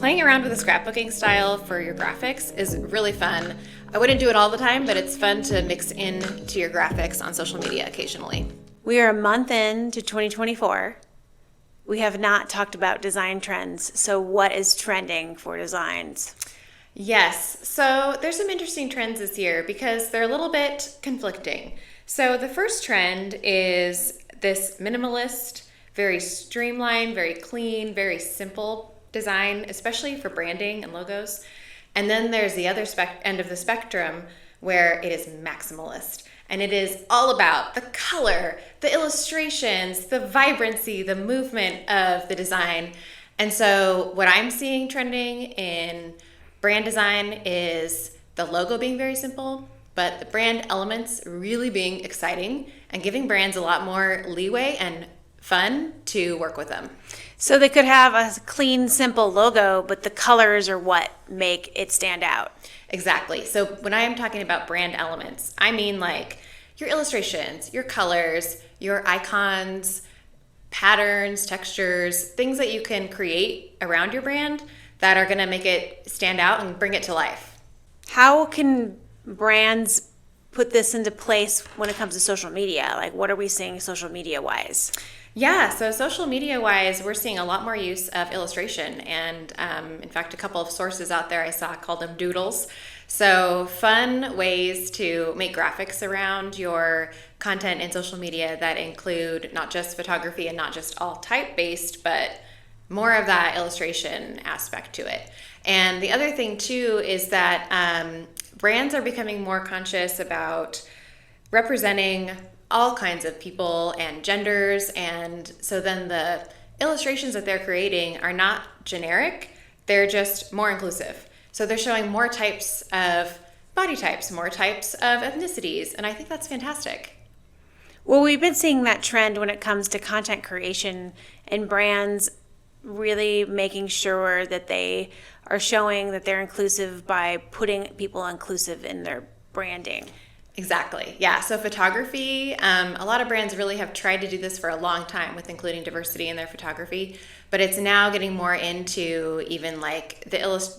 Playing around with the scrapbooking style for your graphics is really fun. I wouldn't do it all the time, but it's fun to mix into your graphics on social media occasionally. We are a month into 2024. We have not talked about design trends. So what is trending for designs? Yes, so there's some interesting trends this year because they're a little bit conflicting. So the first trend is this minimalist, very streamlined, very clean, very simple design, especially for branding and logos. And then there's the other end of the spectrum where it is maximalist. And it is all about the color, the illustrations, the vibrancy, the movement of the design. And so what I'm seeing trending in brand design is the logo being very simple, but the brand elements really being exciting and giving brands a lot more leeway and fun to work with them. So they could have a clean, simple logo, but the colors are what make it stand out. Exactly. So when I am talking about brand elements, I mean like your illustrations, your colors, your icons, patterns, textures, things that you can create around your brand that are going to make it stand out and bring it to life. How can brands put this into place when it comes to social media? Like, what are we seeing social media wise? Yeah, so social media wise, we're seeing a lot more use of illustration. And in fact, a couple of sources out there I saw called them doodles. So fun ways to make graphics around your content in social media that include not just photography and not just all type-based, but more of that illustration aspect to it. And the other thing too is that brands are becoming more conscious about representing all kinds of people and genders, and so then the illustrations that they're creating are not generic, they're just more inclusive. So they're showing more types of body types, more types of ethnicities, and I think that's fantastic. Well, we've been seeing that trend when it comes to content creation and brands really making sure that they are showing that they're inclusive by putting people inclusive in their branding. Exactly. Yeah. So photography, a lot of brands really have tried to do this for a long time with including diversity in their photography, but it's now getting more into even like the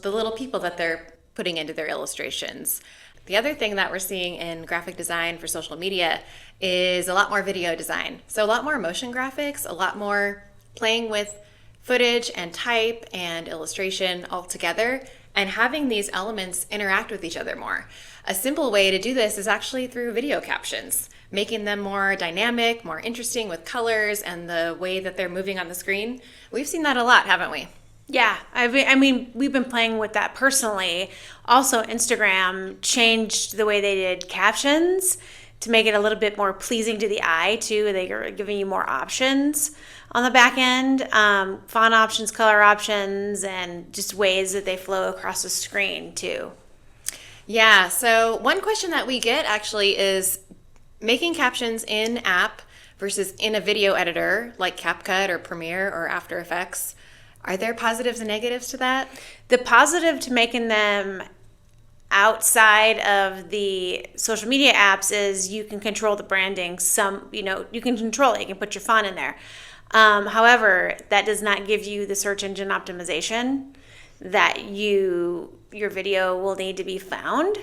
little people that they're putting into their illustrations. The other thing that we're seeing in graphic design for social media is a lot more video design. So a lot more motion graphics, a lot more playing with footage and type and illustration all together, and having these elements interact with each other more. A simple way to do this is actually through video captions, making them more dynamic, more interesting with colors and the way that they're moving on the screen. We've seen that a lot, haven't we? Yeah, I mean, we've been playing with that personally. Also, Instagram changed the way they did captions to make it a little bit more pleasing to the eye, too. They are giving you more options on the back end, font options, color options, and just ways that they flow across the screen, too. Yeah, so one question that we get actually is making captions in app versus in a video editor like CapCut or Premiere or After Effects. Are there positives and negatives to that? The positive to making them outside of the social media apps is you can control the branding. You can control it. You can put your font in there. However, that does not give you the search engine optimization that your video will need to be found.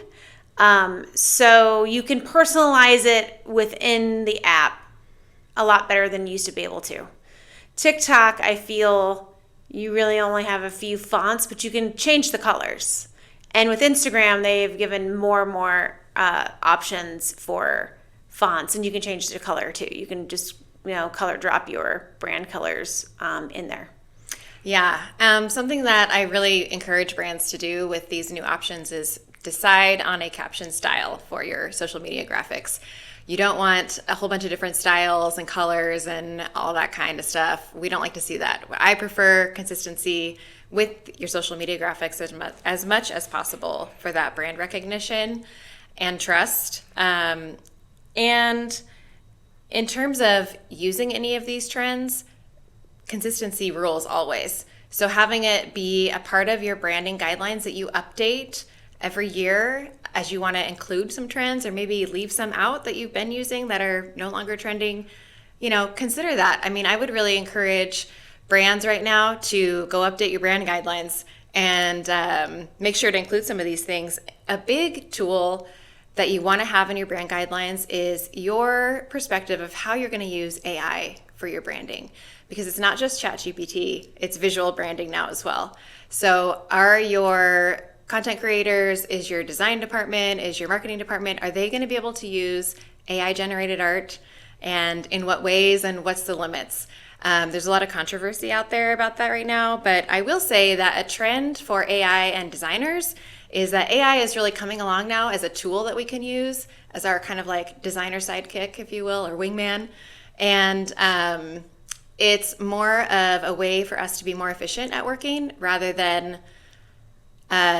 So you can personalize it within the app a lot better than you used to be able to. TikTok, I feel you really only have a few fonts, but you can change the colors. And with Instagram, they've given more and more options for fonts, and you can change the color too. You can just color drop your brand colors in there. Yeah, something that I really encourage brands to do with these new options is decide on a caption style for your social media graphics. You don't want a whole bunch of different styles and colors and all that kind of stuff. We don't like to see that. I prefer consistency with your social media graphics as much as possible for that brand recognition and trust. And in terms of using any of these trends, consistency rules always. So having it be a part of your branding guidelines that you update every year as you want to include some trends or maybe leave some out that you've been using that are no longer trending, consider that. I mean, I would really encourage brands right now to go update your brand guidelines and make sure to include some of these things. A big tool that you want to have in your brand guidelines is your perspective of how you're going to use AI for your branding, because it's not just ChatGPT, it's visual branding now as well. So are your content creators, is your design department, is your marketing department, are they going to be able to use AI generated art, and in what ways, and what's the limits? There's a lot of controversy out there about that right now, but I will say that a trend for AI and designers is that AI is really coming along now as a tool that we can use as our kind of like designer sidekick, if you will, or wingman. And it's more of a way for us to be more efficient at working rather than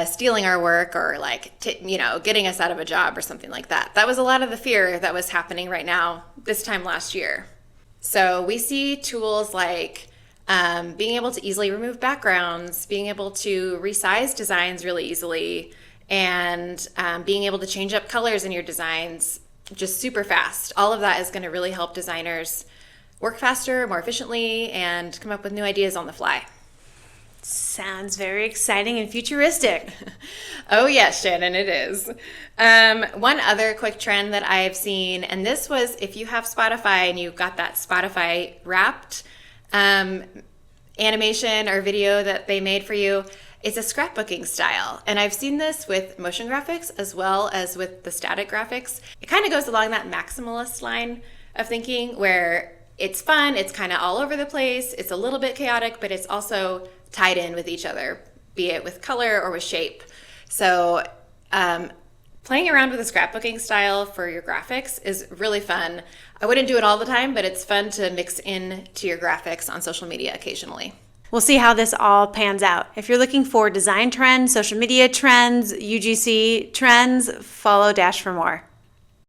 stealing our work or like, getting us out of a job or something like that. That was a lot of the fear that was happening right now this time last year. So we see tools like being able to easily remove backgrounds, being able to resize designs really easily, and being able to change up colors in your designs just super fast. All of that is going to really help designers work faster, more efficiently, and come up with new ideas on the fly. Sounds very exciting and futuristic. Oh yes, Shannon, it is. One other quick trend that I've seen, and this was if you have Spotify and you've got that Spotify Wrapped animation or video that they made for you, it's a scrapbooking style. And I've seen this with motion graphics as well as with the static graphics. It kind of goes along that maximalist line of thinking where it's fun, it's kind of all over the place, it's a little bit chaotic, but it's also tied in with each other, be it with color or with shape. So playing around with a scrapbooking style for your graphics is really fun. I wouldn't do it all the time, but it's fun to mix in to your graphics on social media occasionally. We'll see how this all pans out. If you're looking for design trends, social media trends, UGC trends, follow Dash for more.